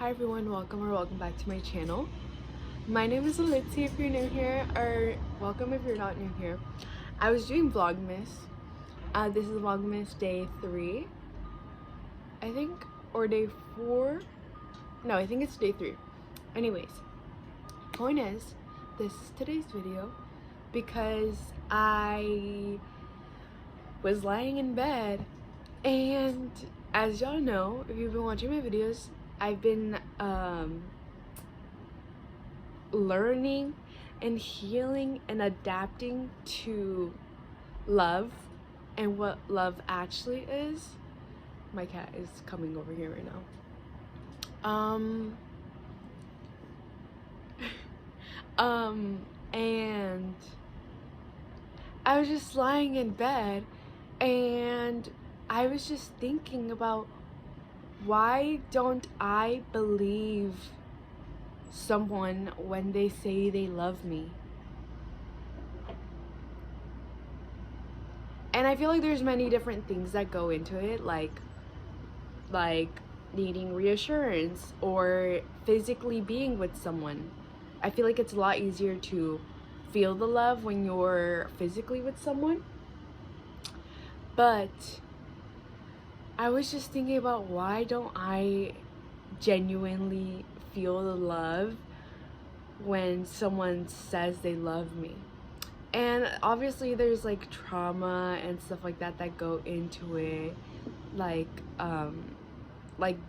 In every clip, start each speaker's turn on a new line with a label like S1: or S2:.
S1: Hi everyone, welcome back to my channel. My name is Alicia if you're new here, or welcome if you're not new here. I was doing Vlogmas. This is Vlogmas day 3, I think, or day 4. No, I think it's day 3. Anyways, point is, this is today's video because I was lying in bed, and as y'all know, if you've been watching my videos, I've been learning and healing and adapting to love and what love actually is. My cat is coming over here right now. And I was just lying in bed and I was just thinking about, why don't I believe someone when they say they love me? And I feel like there's many different things that go into it, like needing reassurance or physically being with someone. I feel like it's a lot easier to feel the love when you're physically with someone. But I was just thinking about, why don't I genuinely feel the love when someone says they love me? And obviously there's like trauma and stuff like that that go into it, like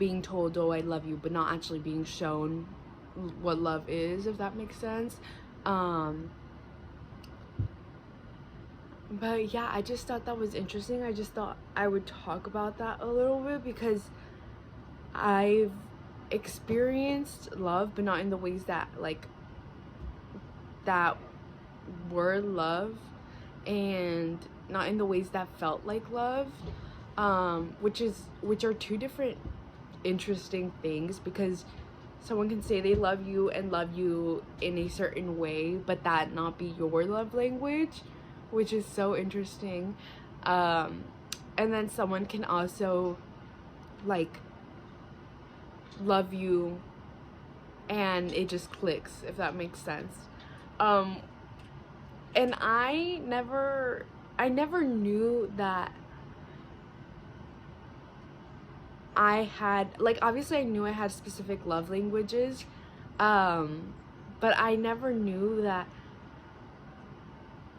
S1: being told, oh I love you, but not actually being shown what love is, if that makes sense. But yeah, I just thought that was interesting. I just thought I would talk about that a little bit because I've experienced love, but not in the ways that that were love, and not in the ways that felt like love, which are two different interesting things, because someone can say they love you and love you in a certain way, but that not be your love language, which is so interesting. And then someone can also like love you and it just clicks, if that makes sense. And I never knew that I had, like, obviously I knew I had specific love languages, but I never knew that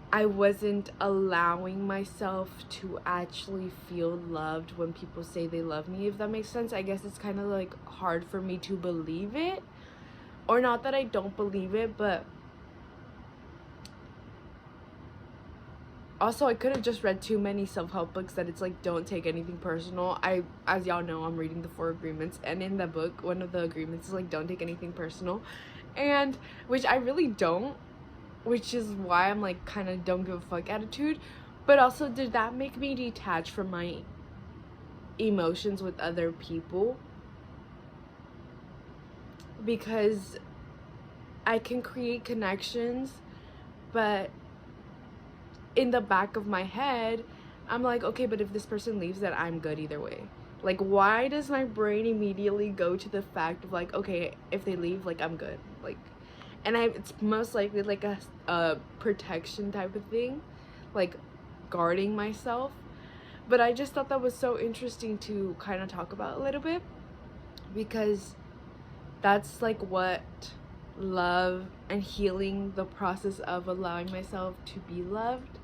S1: I wasn't allowing myself to actually feel loved when people say they love me, if that makes sense. I guess it's kind of like hard for me to believe it, or not that I don't believe it, but also I could have just read too many self-help books that it's like, don't take anything personal. As y'all know, I'm reading the 4 agreements, and in the book one of the agreements is like, don't take anything personal, and which I really don't, which is why I'm like kind of don't give a fuck attitude. But also, did that make me detached from my emotions with other people? Because I can create connections, but in the back of my head I'm like, okay, but if this person leaves, then I'm good either way. Like, why does my brain immediately go to the fact of like, okay, if they leave, like, I'm good? Like, and it's most likely like a protection type of thing, like guarding myself. But I just thought that was so interesting to kind of talk about a little bit, because that's like what love and healing, the process of allowing myself to be loved,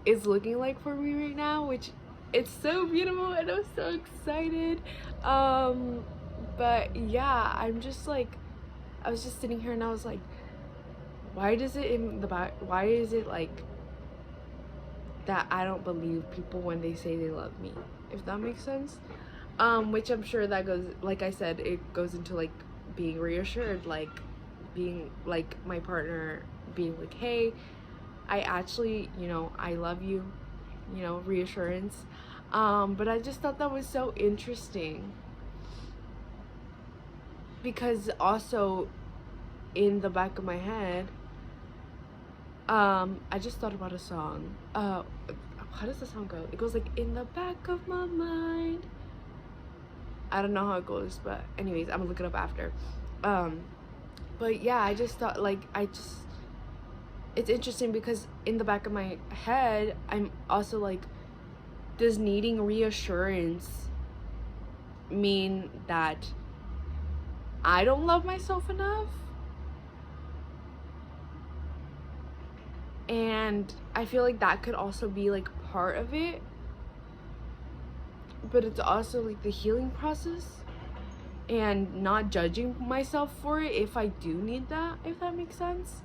S1: is looking like for me right now, which it's so beautiful and I'm so excited. But yeah, I'm just like, I was just sitting here and I was like, why is it like that I don't believe people when they say they love me, if that makes sense? Which I'm sure that goes, like I said, it goes into like being reassured, like being like my partner being like, hey, I actually, you know, I love you, you know, reassurance. But I just thought that was so interesting, because also in the back of my head, I just thought about a song. How does the song go? It goes like, in the back of my mind, I don't know how it goes, but anyways, I'm gonna look it up after. But yeah, I just thought, like, it's interesting because in the back of my head, I'm also like, does needing reassurance mean that I don't love myself enough? And I feel like that could also be like part of it, but it's also like the healing process and not judging myself for it if I do need that, if that makes sense.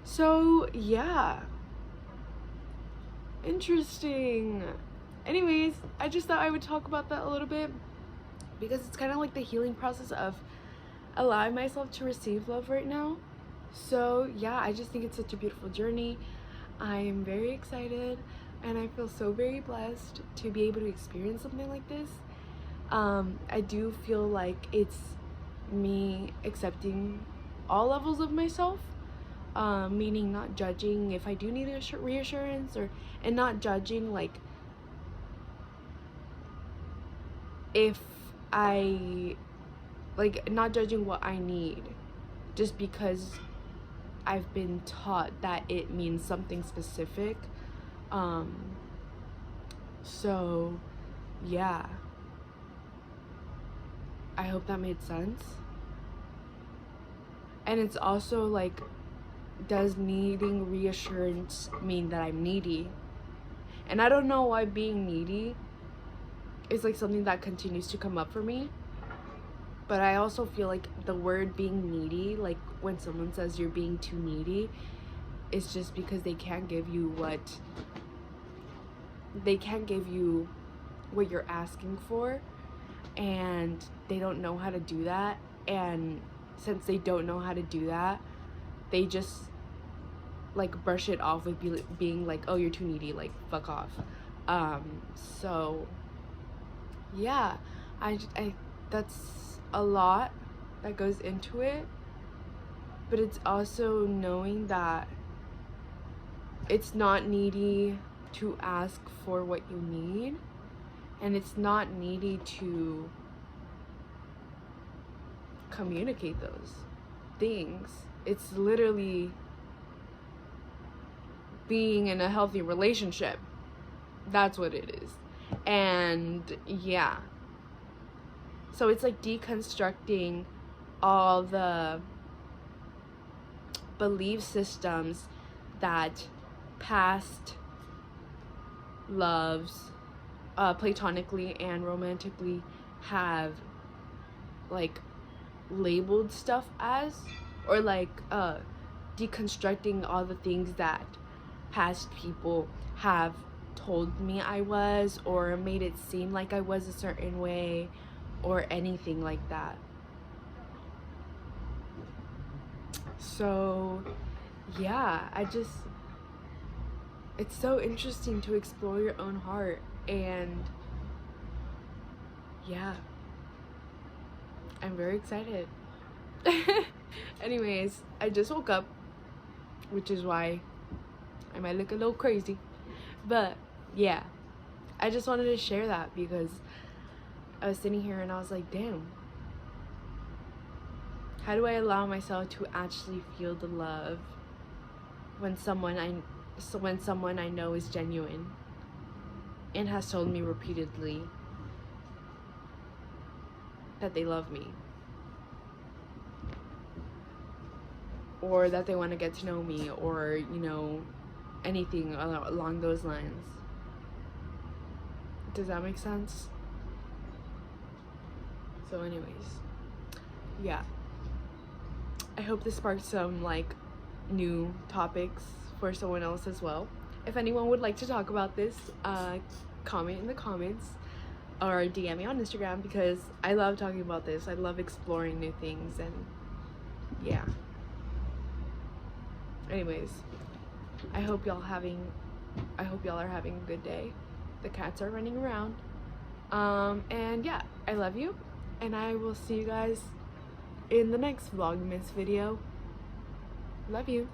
S1: So yeah, interesting. Anyways, I just thought I would talk about that a little bit because it's kind of like the healing process of allowing myself to receive love right now. So yeah, I just think it's such a beautiful journey. I am very excited and I feel so very blessed to be able to experience something like this. I do feel like it's me accepting all levels of myself, meaning not judging if I do need a reassurance, and not judging like if I not judging what I need just because I've been taught that it means something specific. So yeah, I hope that made sense. And it's also like, does needing reassurance mean that I'm needy? And I don't know why being needy is like something that continues to come up for me, but I also feel like the word being needy, like when someone says you're being too needy, it's just because they can't give you what you're asking for, and they don't know how to do that. And since they don't know how to do that, they just like brush it off with being like, oh, you're too needy, like fuck off. So yeah, I that's a lot that goes into it, but it's also knowing that it's not needy to ask for what you need, and it's not needy to communicate those things. It's literally being in a healthy relationship. That's what it is. And yeah, so it's like deconstructing all the belief systems that past loves, platonically and romantically, have like labeled stuff as, or like deconstructing all the things that past people have told me I was, or made it seem like I was a certain way, or anything like that. So yeah, it's so interesting to explore your own heart. And yeah, I'm very excited. Anyways, I just woke up, which is why I might look a little crazy, but yeah, I just wanted to share that because I was sitting here and I was like, damn, how do I allow myself to actually feel the love when someone I know is genuine and has told me repeatedly that they love me, or that they want to get to know me, or you know, anything along those lines. Does that make sense? So anyways, yeah, I hope this sparked some like new topics for someone else as well. If anyone would like to talk about this, comment in the comments or DM me on Instagram, because I love talking about this. I love exploring new things, and yeah. Anyways, I hope y'all are having a good day. The cats are running around. And yeah, I love you, and I will see you guys in the next Vlogmas video. Love you.